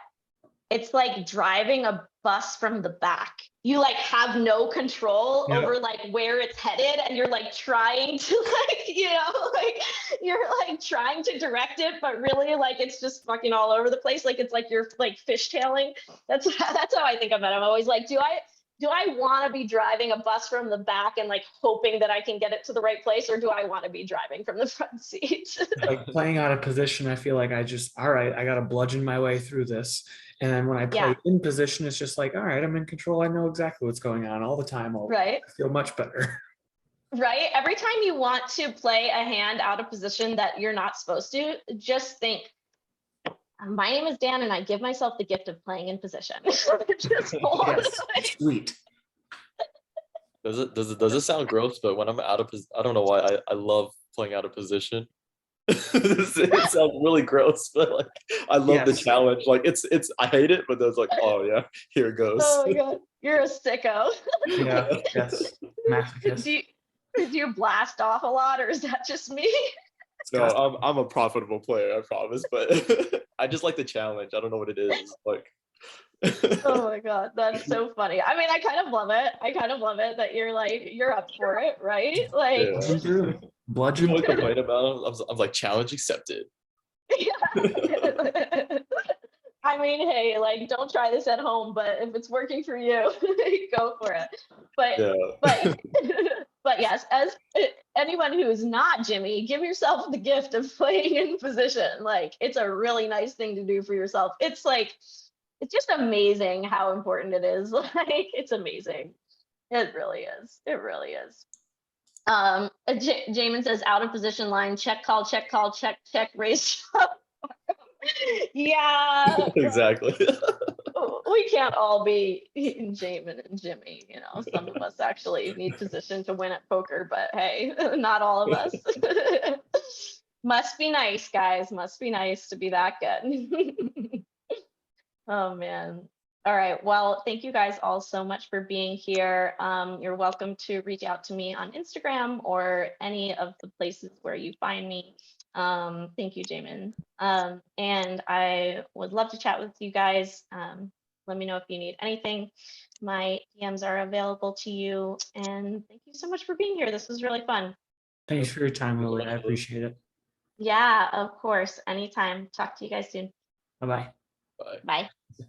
it's like driving a bus from the back. You like have no control Yep. over like where it's headed, and you're like trying to like, like you're like trying to direct it, but really like it's just fucking all over the place. Like it's like you're like fishtailing. That's how I think of it. I'm always like, do I want to be driving a bus from the back and like hoping that I can get it to the right place, or do I want to be driving from the front seat? Like playing out of position, I feel like all right, I got to bludgeon my way through this. And then when I play Yeah. in position, it's just like, all right, I'm in control. I know exactly what's going on all the time. Right. I feel much better. Right. Every time you want to play a hand out of position that you're not supposed to, just think, my name is Dan and I give myself the gift of playing in position. Just hold. Yes, sweet. Does it sound gross? But when I'm out of I don't know why I love playing out of position. It sounds really gross, but like I love the Yes. challenge. Like it's I hate it, but that's like, oh yeah, here it goes. Oh my God, you're a sicko. Yeah, yes. Masochist. Do you blast off a lot, or is that just me? No, I'm a profitable player, I promise. But I just like the challenge. I don't know what it is. Like Oh my God, that's so funny. I mean, I kind of love it. I kind of love it that you're up for it, right? Like, Yeah. Bludgeon through. People Bludgeon would through. complain about it. I'm like, challenge accepted. I mean, hey, like, don't try this at home, but if it's working for you, go for it. But Yeah. but yes, as anyone who is not Jimmy, give yourself the gift of playing in position. Like, it's a really nice thing to do for yourself. It's like, it's just amazing how important it is. Like, it's amazing. It really is. It really is. Jamin says out of position line, check, call, check, raise. Yeah. Exactly. We can't all be Jamin and Jimmy, some of us actually need position to win at poker, but hey, not all of us. Must be nice, guys. Must be nice to be that good. Oh man. All right. Well, thank you guys all so much for being here. You're welcome to reach out to me on Instagram or any of the places where you find me. Thank you, Jamin. And I would love to chat with you guys. Let me know if you need anything. My DMs are available to you. And thank you so much for being here. This was really fun. Thanks for your time, Lily. I appreciate it. Yeah, of course. Anytime. Talk to you guys soon. Bye-bye. Bye. Bye.